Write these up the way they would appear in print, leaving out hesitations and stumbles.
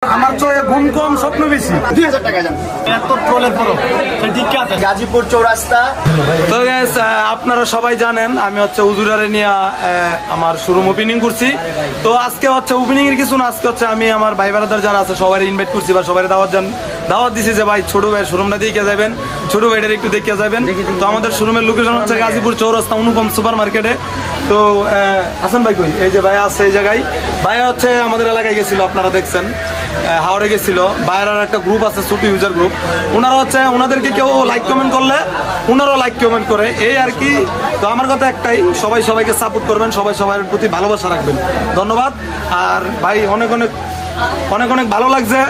আমার চোখে ঘুম কম স্বপ্ন বেশি। 2000 টাকা যান এত ট্রোলের পরও ঠিক আছে। গাজীপুর চৌরাস্তা। তো গাইস আপনারা সবাই জানেন আমি হচ্ছে উজুরারে নিয়ে আমার শোরুম ওপেনিং করছি। তো আজকে হচ্ছে ওপেনিং এর কিছু না, আজকে হচ্ছে আমি আমার ভাই ব্রাদার যারা আছে সবাই ইনভাইট করছি বা সবাই দাওয়াত দিছি যে ভাই ছোট ভাইয়ের শোরুমটা দেখে যাবেন, ছোট ভাইটার একটু দেখে যাবেন। তো আমাদের শোরুমের লোকেশন হচ্ছে গাজীপুর চৌরাস্তা অনুপম সুপার মার্কেটে। তো হাসান ভাই কই? এই যে ভাই আছে এই জায়গায়। ভাই হচ্ছে আমাদের এলাকায় গেছিল, আপনারা দেখছেন হাওড়ে গেছিল। বাইরের একটা গ্রুপ আছে ছোট ইউজার গ্রুপ, ওনারা হচ্ছে ওনাদেরকে কেউ লাইক কমেন্ট করলে ওনারাও লাইক কমেন্ট করে, এই আর কি। তো আমার কথা একটাই, সবাই সবাইকে সাপোর্ট করবেন, সবাই সবার প্রতি ভালোবাসা রাখবেন। ধন্যবাদ। আর ভাই অনেক অনেক অনেক অনেক ভালো লাগছে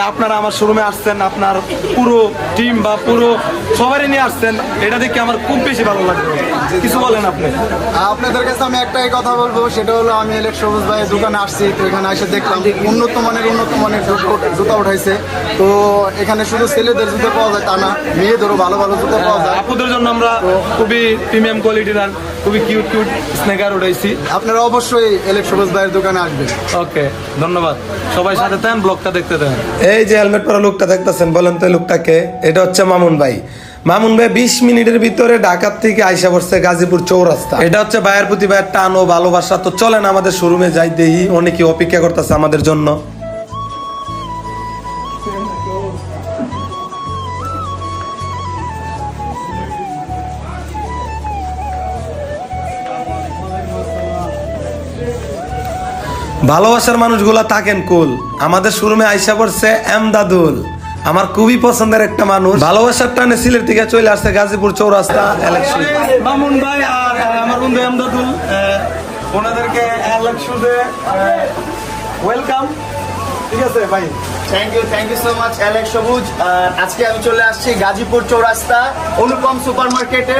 আপনারা আমার শোরুমে আসছেন, আপনার পুরো টিম বা পুরো সবাই নিয়ে আসছেন, এটা দেখে আমার খুব বেশি ভালো লাগবে। কিছু বলেন আপনি? আপনাদের কাছে আমি একটাই কথা বলবো, সেটা হলো আমি এলেক সবুজ ভাইয়ের দোকানে আসছি। তো এখানে এসে দেখলাম উন্নত মানের জুতা উঠাইছে। তো এখানে শুধু ছেলেদের জুতো পাওয়া যায় তা না, মেয়েদেরও ভালো ভালো জুতো পাওয়া যায়। আপুদের জন্য আমরা খুবই প্রিমিয়াম কোয়ালিটির আর খুবই কিউট কিউট স্নেকার উঠাইছি। আপনারা অবশ্যই এলেক সবুজ ভাইয়ের দোকানে আসবেন। ওকে, ধন্যবাদ। সবাই সাথে থাকেন, ব্লগটা দেখতে থাকেন। এই যে হেলমেট পরা লোকটা দেখতেছেন, বলেন তো লোকটাকে? এটা হচ্ছে মামুন ভাই। মামুন ভাই 20 মিনিটের ভিতরে ঢাকা থেকে আইসা পড়ছে গাজীপুর চৌরাস্তা। এটা হচ্ছে ভাইয়ের প্রতি ভাইয়ের টান ও ভালোবাসা। তো চলেন আমাদের শোরুমে যাই, দেখি অনেকে অপেক্ষা করতেছে আমাদের জন্য। ভালোবাসার মানুষগুলা থাকেন কুল। আমাদের শোরুমে আইসা পড়ছে এমদাদুল, আমার খুবই পছন্দের একটা মানুষ। ভালোবাসার টানে সিলেট থেকে চলে আসছে গাজীপুর চৌরাস্তা ইলেকশন। মামুন ভাই আর আমার বন্ধু এমদাদুল, ওনাদেরকে ইলেকশনে ওয়েলকাম। ঠিক আছে ভাই, থ্যাংক ইউ সো মাচ এলেক সবুজ। আজকে আমি চলে আসছি গাজীপুর চৌরাস্তা অনুপম সুপার মার্কেটে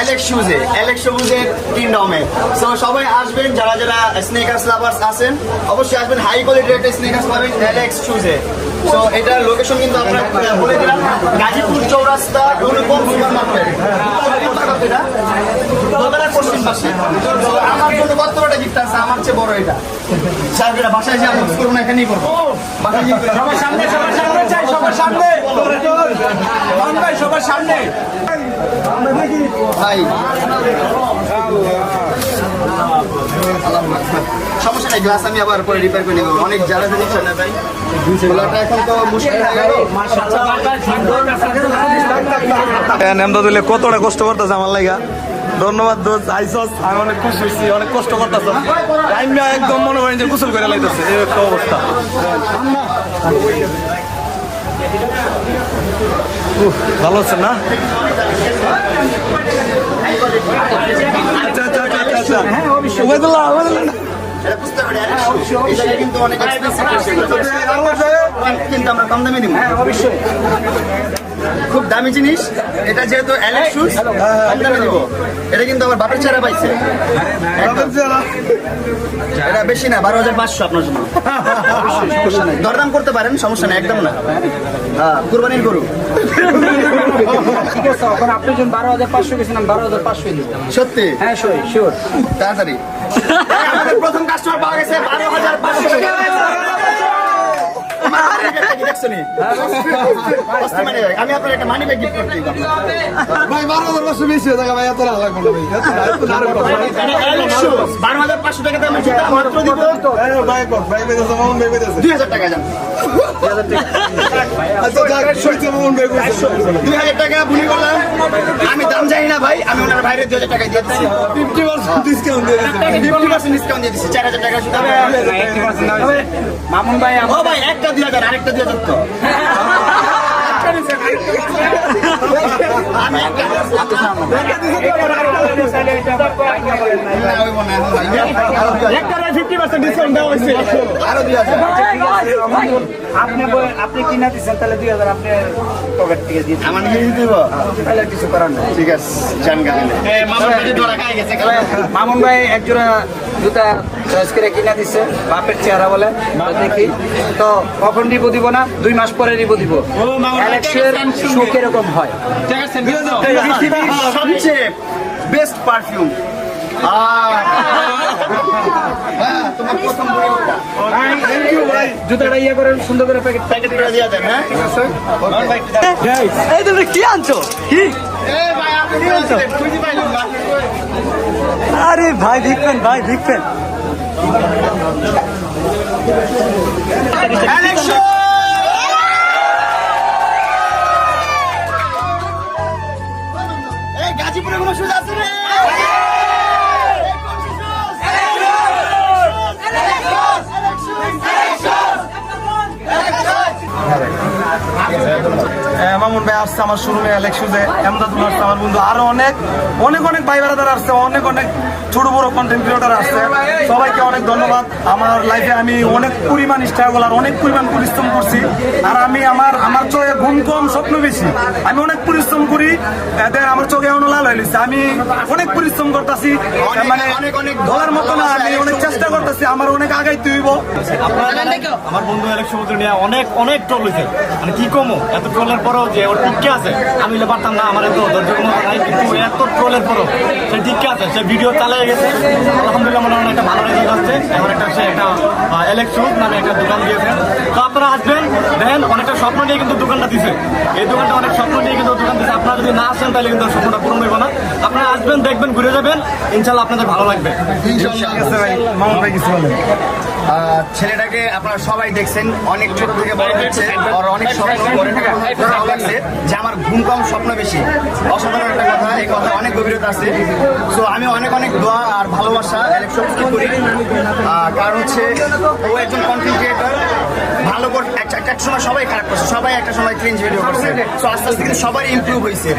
এলেক সবুজের কিংডমে। সো সবাই আসবেন, যারা যারা স্নেকার্স লাভার্স আছেন অবশ্যই আসবেন। হাই কোয়ালিটির একটা স্নেকার্স পাবেন এলেক শুজে। সো এটার লোকেশন কিন্তু আপনারা বলে দিলাম, গাজীপুর চৌরাস্তা অনুপম সুপার মার্কেট, পশ্চিম পাশে। আমার জন্য কত বড় গিফট আছে, আমার চেয়ে বড় এটা। সাহেবরা বাসায় যে আমি করবো না, এখানেই করবো। সবার সামনে চাই, সবার সামনে ভাই, সবার সামনে ভাই। সমস্যা নাই, গ্লাস আমি আবার পরে রিপেয়ার করে নেবো। অনেক জ্বালা দিচ্ছে না ভাই, এখন তো মুশকিল হয়ে গেল। এমদাদুলে কতটা কষ্ট করতেছে আমার লাগা। ধন্যবাদ দোস্ত, আইসস। আমি অনেক খুশি হয়েছি, অনেক কষ্ট করতেছ। আমি একদম মনে করেন যে গোসল করে লাইতেছে, এই একটা অবস্থা। ভালো আছেন না? আচ্ছা আচ্ছা আচ্ছা আচ্ছা, ওবায়দুল্লাহ কিন্তু অনেক কিন্তু আমরা কম দামে দিব। খুব দামি জিনিস এটা, যেহেতু এলেক শুজ কম দামে দিব। এটা কিন্তু আমার বাপের চেহারা পাইছে, এটা বেশি না, 12,500 আপনার জন্য। দরদাম করতে পারেন, সমস্যা নেই, একদম না। হ্যাঁ, কুরবানির গরু। আপনি যখন 12,500 গেছিলাম, 12,500 দিব। সত্যি? হ্যাঁ শিওর। তাড়াতাড়ি আমাদের প্রথম কাস্টমার পাওয়া গেছে 12,500 টাকা। আমি আপনার একটা মানি ব্যাগ গিফট করতে ভাই। 12,500 বেশি হয়ে যাবে ভাই, এত লাগবে না ভাই। 12,500 টাকা দামের জুতা মাত্র দিব। ভাই 2,000 টাকা যান। 2,000 টাকা। আচ্ছা যাক, সইতে মামুন ভাই 2,000 টাকা ভুলি করলাম। আমি দাম জানি না ভাই, আমি ওনার বাইরে 2,000 টাকা দিয়ে দিচ্ছি। 50% ডিসকাউন্ট দিয়ে দিচ্ছি। 50% ডিসকাউন্ট দিয়ে দিচ্ছি। 4,000 টাকা শুধু। মামুন ভাই, ও ভাই, একটা 2,000, আরেকটা 2,000 তো। আপনি কিনা দিচ্ছেন তাহলে 2,000 আপনি পকেট থেকে দিয়ে আমার নিজে দিব, তাহলে কিছু করার নেই। ঠিক আছে, জান গালে মামুন ভাই একজোড়া জুতা চয়েস করে কিনা দিচ্ছে, বাপের চেহারা বলে। দেখি তো কখন দিব না, 2 মাস পরে দিব। শু কিরকম হয়? পৃথিবীর সবচেয়ে বেস্ট পারফিউম তোমার প্রথম বই ওটা। জুতাটা ইয়ে করে সুন্দর করে প্যাকেট প্যাকেট করে দিয়ে দেন, হ্যাঁ? এই তুমি কি আনছো কি এ ভাই, আপনি নিয়ে আসলেন, খুঁজে পাইলাম না। আরে ভাই দেখবেন ভাই দেখবেন Election! এই গাজীপুরে কোনো সুযোগ আছে রে? মামুন ভাই আসছে আমার শোরুমে এলেক্সুজে, এমদাদুল আসছে আমার বন্ধু, আরো অনেক অনেক অনেক ভাই বেড়াদার আসছে, অনেক অনেক ছোট বড় কন্টেন্ট ক্রিয়েটার আসছে। সবাইকে অনেক ধন্যবাদ। আমার লাইফে আমি অনেক পরিমাণ স্ট্রাগল আর অনেক পরিমাণ পরিশ্রম করছি। আর আমি আমার চোখে ঘুম কম স্বপ্ন বেশি। আমি অনেক পরিশ্রম করি, এদের আমার চোখে এমন লাল হয়ে গেছে। আমি অনেক পরিশ্রম করতেছি, মানে অনেক বলার মতো না, আমি অনেক চেষ্টা করতেছি, আমার অনেক আগাইতে হইব। আমার বন্ধু অনেক সমুদ্র নিয়ে অনেক ট্রল হয়েছে, মানে কি কমো এত ট্রলের পরও যে ওর টিকে আছে, আমি বলে পারতাম না, আমার এত ধৈর্য ক্ষমতা নাই, কিন্তু এত ট্রলের পরও সে টিকে আছে, সে ভিডিও চালিয়ে গেছে। আলহামদুলিল্লাহ মনে হয় একটা ভালো রেজাল্ট আসছে। এখন সে একটা এলেক্সুজ নামে একটা দোকান দিয়েছে। তো আপনারা আসবেন, দেখেন অনেকটা স্বপ্ন নিয়ে কিন্তু দোকানটা দিছে, এই দোকানটা অনেক স্বপ্ন নিয়ে কিন্তু দোকান দিচ্ছে। আপনারা যদি না আসেন তাহলে কিন্তু স্বপ্নটা পূরণ হইব না। আপনারা আসবেন, দেখবেন, ঘুরে যাবেন, ইনশাল্লাহ আপনাদের ভালো লাগবে। মামুন ভাই কিছু বলেন। ছেলেটাকে আপনারা সবাই দেখছেন, অনেক ছোট থেকে বড় হচ্ছে, আর অনেক স্বপ্ন করে ভালো লাগছে যে আমার ঘুম কম স্বপ্ন বেশি। অসাধারণ একটা কথা, এই কথা অনেক গভীরতা আছে। সো আমি অনেক অনেক দোয়া আর ভালোবাসা এলেক্সন করি, কারণ হচ্ছে ও একজন কন্টেন্ট ক্রিয়েটর। ভালো করে একটা সময় সবাই খারাপ করছে, সবাই একটা সময় ক্রিঞ্জ ভিডিও করছে। সো আস্তে আস্তে কিন্তু সবারই ইমপ্রুভ হয়েছে।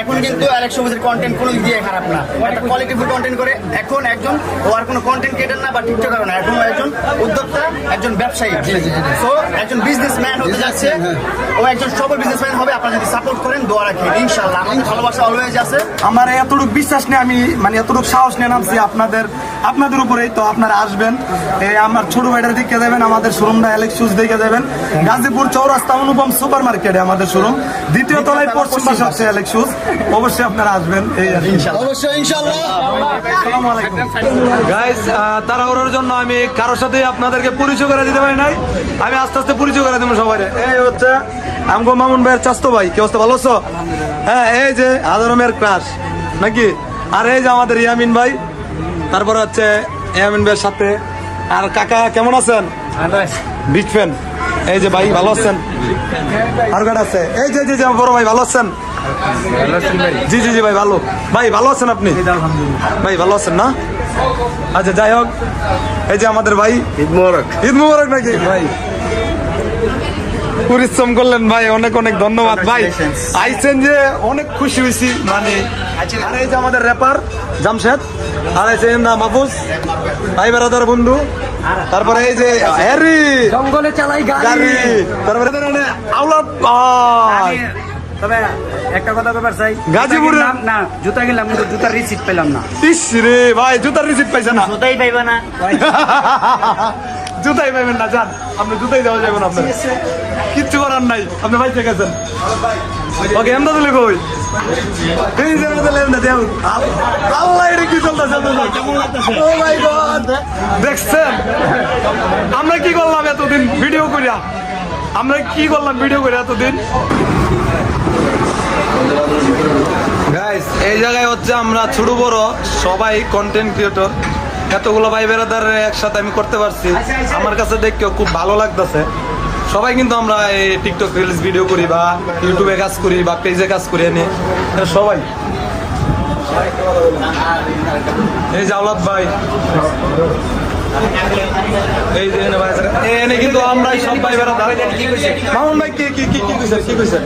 এখন কিন্তু এলেক্সনের কন্টেন্ট কোনো দিক দিয়ে খারাপ না, একটা কোয়ালিটিফুল কন্টেন্ট করে। এখন একজন ও আর কোনো কন্টেন্ট ক্রিয়েটর না বা টিকটকার না, এখন একজন উদ্যোক্তা, একজন ব্যবসায়ী। সো একজন বিজনেসম্যান হতে যাচ্ছে, ও একজন সফল বিজনেসম্যান হবে। আপনারা যদি সাপোর্ট করেন, দোয়া রাখেন, ইনশাআল্লাহ আমাদের ভালোবাসা অলওয়েজ আছে। আমার এতটুকু বিশ্বাস নেই, আমি মানে এতটুকু সাহস নিয়ে নামছি আপনাদের উপরেই। তো আপনারা আসবেন, আমার ছোট ভাইটার দিকে যাবেন, আমাদের শোরুমটা এলেক্সুজ দিকে যাবেন, গাজীপুর চৌরাস্তা অনুপম সুপার মার্কেটে আমাদের শোরুম, দ্বিতীয় তলায় পশ্চিম পাশে হচ্ছে এলেক্সুজ। অবশ্যই আপনারা আসবেন, এই আর কি। অবশ্যই ইনশাআল্লাহ। গাইস, তাড়াহুড়োর জন্য আমি কারোর সাথে আপনাদেরকে পরিচয় করে দিতে পারি নাই, আমি আস্তে আস্তে পরিচয় করে দেবো সবাই। এই হচ্ছে আমগো মামুন ভাইয়ের চাস্তো ভাই। কি অবস্থা, ভালো আছো? হ্যাঁ, এই যে আদরমের ক্রাশ নাকি, আর এই যে আমাদের ইয়ামিন ভাই, তারপরে হচ্ছে ইয়ামিন ভাইয়ের সাথে আর কাকা। কেমন আছেন? Big fan. এই যে ভাই ভালো আছেন? আর গাড়ি আছে, এই যে যে বড় ভাই ভালো আছেন? জি জি জি ভাই ভালো। ভাই ভালো আছেন আপনি? ভাই ভালো আছেন না? আচ্ছা, যাই হোক, এই যে আমাদের ভাই ঈদ মোবারক নাকি ভাই, পরিশ্রম করলেন ভাই, অনেক অনেক ধন্যবাদ ভাই। আইছেন যে অনেক খুশি হয়েছি, মানে আর এই যে আমাদের র্যাপার জামশেদ, আর এই যে না মাহফুজ ভাই বেড়াদার বন্ধু, তারপরে এই যে হ্যারি জঙ্গলে চালাই গাড়ি, তারপরে আওলাদ ভাই। তবে একটা কথা ব্যাপার চাই, গাজীপুরে না জুতা কিনলাম কিন্তু জুতার রিসিপ্ট পেলাম না। ইস রে ভাই, জুতার রিসিপ্ট পাইছে না? জুতাই পাইবা না। জুতাই পাইবেন না, যান আপনি, জুতাই দেওয়া যাবেন আপনার, কিচ্ছু করার নাই, আপনি ভাই ঠিক আছেন। ওকে, এমদা তুলে কই আল্লাহ, এটা কি চলতেছে? ও মাই গড, দেখছেন আমরা কি করলাম এতদিন ভিডিও করিয়া, এতদিন। গাইস, এই জায়গায় হচ্ছে আমরা ছোট বড় সবাই কন্টেন্ট ক্রিয়েটর, এতগুলো ভাই বেড়াদার একসাথে আমি করতে পারছি, আমার কাছে দেখতেও খুব ভালো লাগতেছে। সবাই কিন্তু আমরা এই টিকটক রিলস ভিডিও করি বা ইউটিউবে কাজ করি বা পেজে কাজ করি, এনে সবাই। এই যে আওলাদ ভাই, এই যে এনে ভাই, এনে কিন্তু আমরাই সব ভাই বেড়াদার। মামুন ভাই কি কইছেন?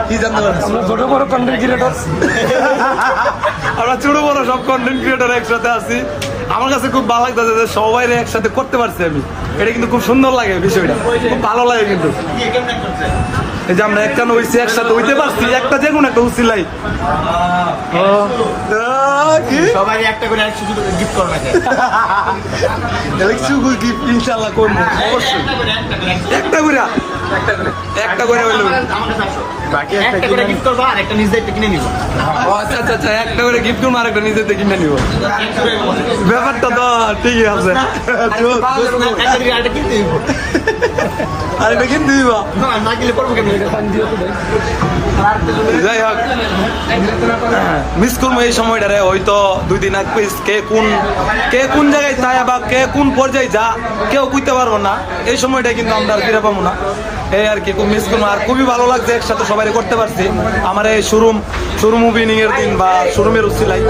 কি জানতে পারছেন? আমরা ছোট বড় কন্টেন্ট ক্রিয়েটর, আমরা ছোট বড় সব কন্টেন্ট ক্রিয়েটর একসাথে আছি। আমার কাছে খুব ভালো লাগতেছে যে সবাই একসাথে করতে পারছি আমি, এটা কিন্তু খুব সুন্দর লাগে, বিষয়টা খুব ভালো লাগে। কিন্তু এই যে আমরা একখানে হইছি, একসাথে হইতে পারছি, একটা যে কোনো একটা উচিলাই সবাই একটা করে গিফট করবে, ইনশাল্লাহ করবো অবশ্যই, একটা করে একটা করে হইলো আমাকে 500 বাকি একটা করে গিফট করবা আর একটা নিজে কিনে নিব ও আচ্ছা আচ্ছা আচ্ছা একটা করে গিফট করবো আর একটা নিজেতে কিনে নিব ব্যাপারটা তো ঠিকই আছে একটা দিয়ে আরেকটা কিনতে দিব আর এটা কিনতে দিবা না কিনলে করবো কেমন যাই হোক মিস করবো এই সময়টারে হয়তো 2 দিন আগ পিস কে কোন জায়গায় চায় বা কে কোন পর্যায়ে যা কেউ বুঝতে পারবো না এই সময়টা কিন্তু আমরা আর ফিরে পাবো না এই আর কি খুব মিস করবো আর খুবই ভালো লাগছে একসাথে সবাই করতে পারছি আমার এই শোরুম ওপেনিং এর দিন বা শোরুমের উচ্ছিলাই